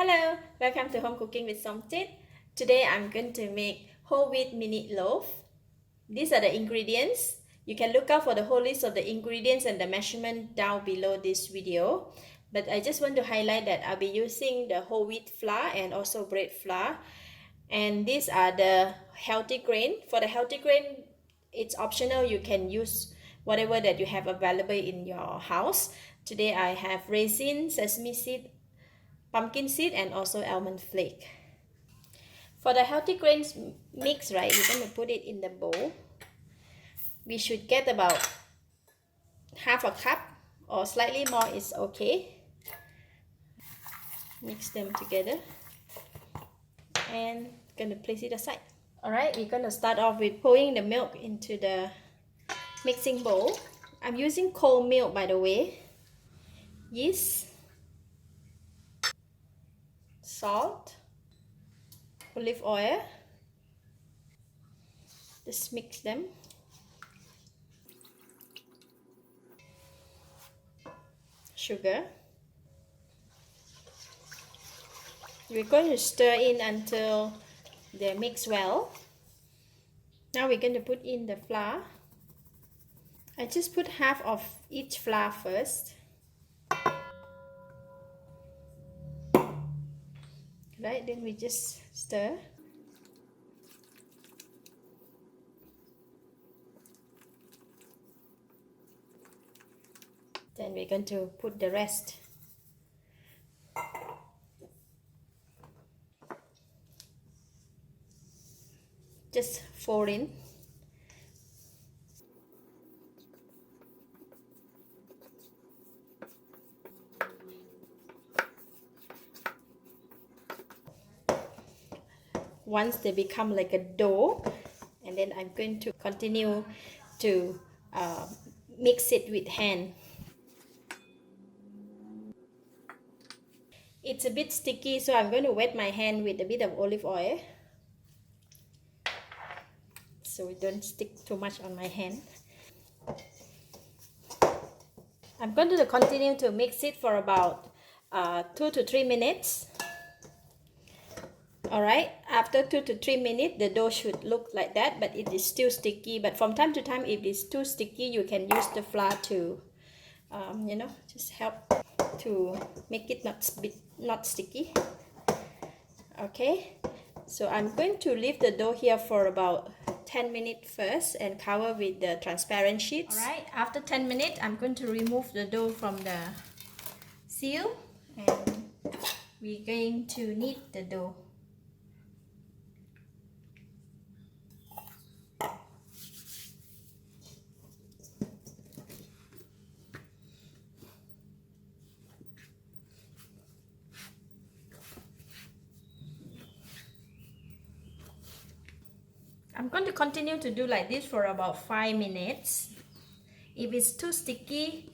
Hello, welcome to Home Cooking with Somjit. Today I'm going to make whole wheat mini loaf. These are the ingredients. You can look out for the whole list of the ingredients and the measurement down below this video. But I just want to highlight that I'll be using the whole wheat flour and also bread flour. And these are the healthy grain. For the healthy grain, it's optional. You can use whatever that you have available in your house. Today I have raisins, sesame seed, pumpkin seed, and also almond flake. For the healthy grains mix, right, we're going to put it in the bowl. We should get about half a cup or slightly more is okay. Mix them together and gonna place it aside. Alright, we're gonna start off with pouring the milk into the mixing bowl. I'm using cold milk, by the way. Yeast, salt, olive oil. Just mix them. Sugar. We're going to stir in until they mix well. Now we're going to put in the flour. I just put half of each flour first. Right, then we just stir. Then we're going to put the rest. Just fold in. Once they become like a dough, and then I'm going to continue to mix it with hand. It's a bit sticky, so I'm going to wet my hand with a bit of olive oil so it don't stick too much on my hand. I'm going to continue to mix it for about 2 to 3 minutes. Alright, after 2 to 3 minutes, the dough should look like that, but it is still sticky. But from time to time, if it's too sticky, you can use the flour to, just help to make it not sticky. Okay, so I'm going to leave the dough here for about 10 minutes first and cover with the transparent sheets. Alright, after 10 minutes, I'm going to remove the dough from the seal and we're going to knead the dough. I'm going to continue to do like this for about 5 minutes. If it's too sticky,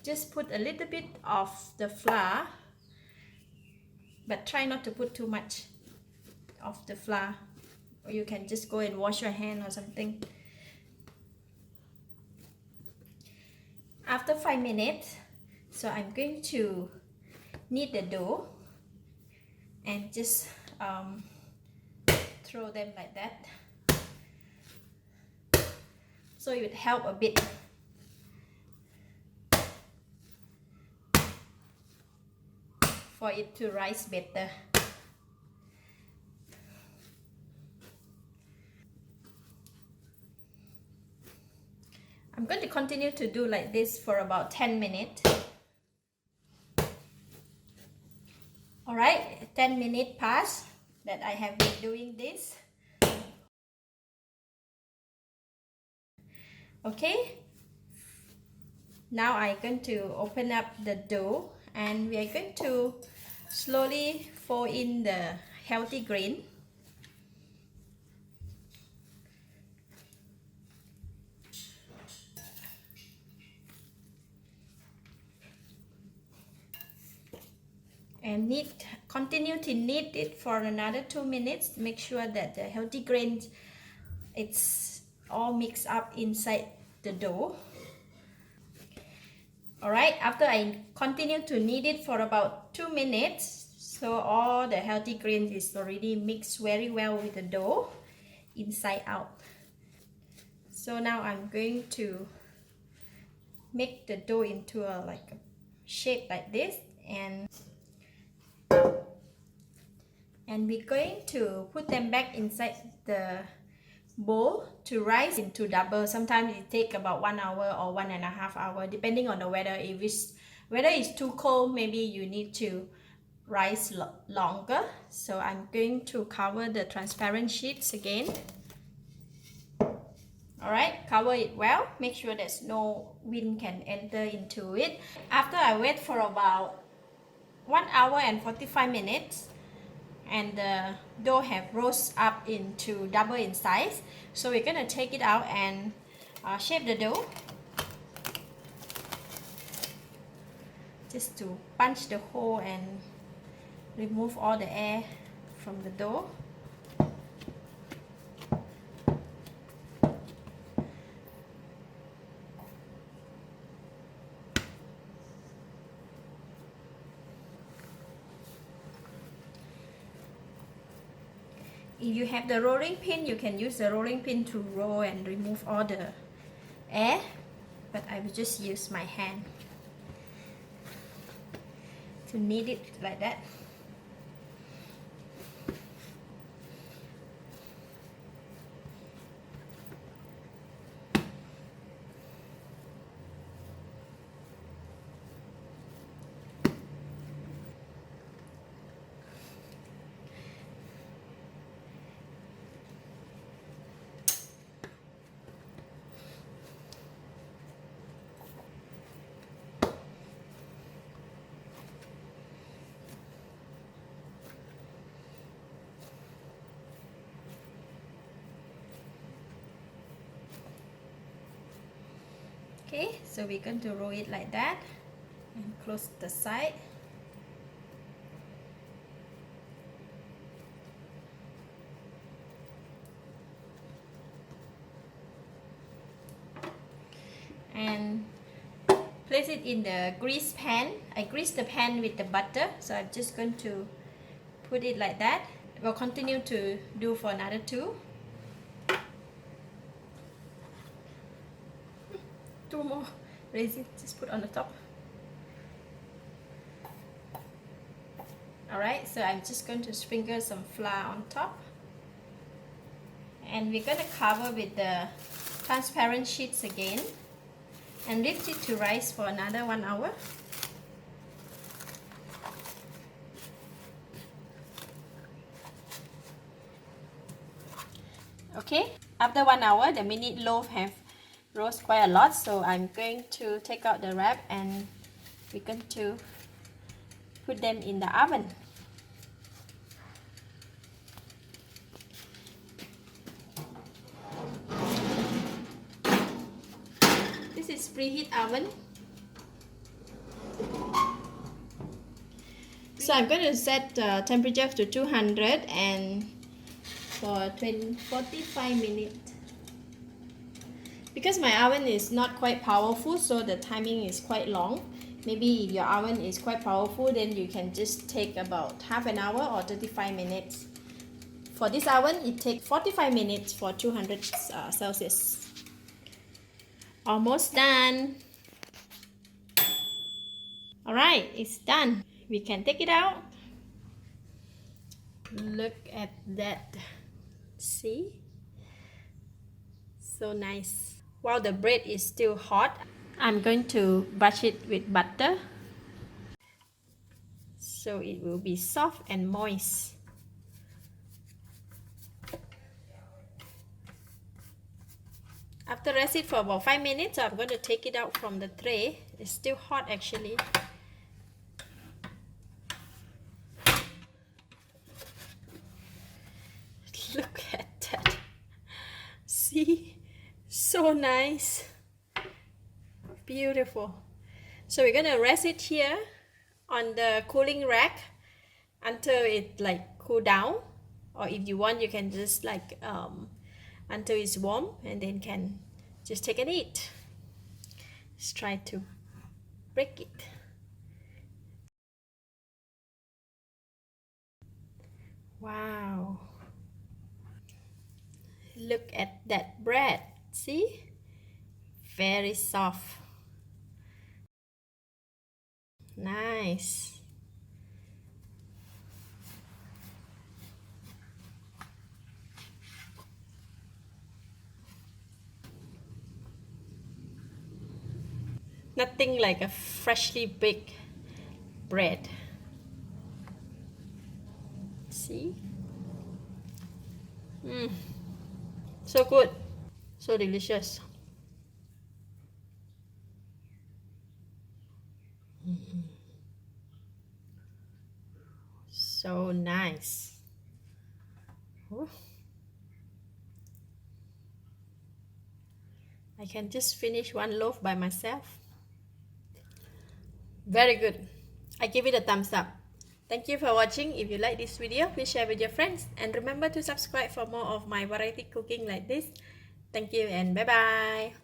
just put a little bit of the flour, but try not to put too much of the flour, or you can just go and wash your hand or something. After 5 minutes, so I'm going to knead the dough and just throw them like that, so it would help a bit. For it to rise better. I'm going to continue to do like this for about 10 minutes. Alright, 10 minutes passed that I have been doing this. Okay, now I'm going to open up the dough and we are going to slowly fold in the healthy grain. And continue to knead it for another 2 minutes. Make sure that the healthy grains, it's all mixed up inside the dough. Alright, after I continue to knead it for about 2 minutes, so all the healthy grains is already mixed very well with the dough inside out. So now I'm going to make the dough into a shape like this, and we're going to put them back inside the bowl to rise into double. Sometimes it takes about 1 hour or 1.5 hours, depending on the weather. If weather is too cold, maybe you need to rise longer. So I'm going to cover the transparent sheets again. Alright, cover it well. Make sure there's no wind can enter into it. After I wait for about 1 hour and 45 minutes, and the dough have rose up into double in size, so we're gonna take it out and shape the dough, just to punch the hole and remove all the air from the dough. If you have the rolling pin, you can use the rolling pin to roll and remove all the air, but I will just use my hand to knead it like that. Okay, so we're going to roll it like that and close the side. And place it in the grease pan. I grease the pan with the butter, so I'm just going to put it like that. We'll continue to do for another 2. 2 more raisins, just put on the top. Alright, so I'm just going to sprinkle some flour on top, and we're going to cover with the transparent sheets again and leave it to rise for another 1 hour. Okay, after 1 hour, the mini loaf have rose quite a lot, so I'm going to take out the wrap and we're going to put them in the oven. This is preheat oven. So I'm going to set the temperature to 200 and for 45 minutes. Because my oven is not quite powerful, so the timing is quite long. Maybe if your oven is quite powerful, then you can just take about half an hour or 35 minutes. For this oven, it takes 45 minutes for 200 Celsius. Almost done. Alright, it's done. We can take it out. Look at that. See? So nice. While the bread is still hot, I'm going to brush it with butter so it will be soft and moist. After rest it for about 5 minutes, I'm going to take it out from the tray. It's still hot actually. Look at that. See? So nice. Beautiful. So we're gonna rest it here on the cooling rack until it cool down, or if you want you can just until it's warm, and then can just take and eat. Let's try to break it. Wow. Look at that bread. See? Very soft. Nice. Nothing like a freshly baked bread. See? So good. So delicious. So nice. Ooh. I can just finish one loaf by myself. Very good. I give it a thumbs up. Thank you for watching. If you like this video, please share with your friends. And remember to subscribe for more of my variety cooking like this. Thank you and bye-bye.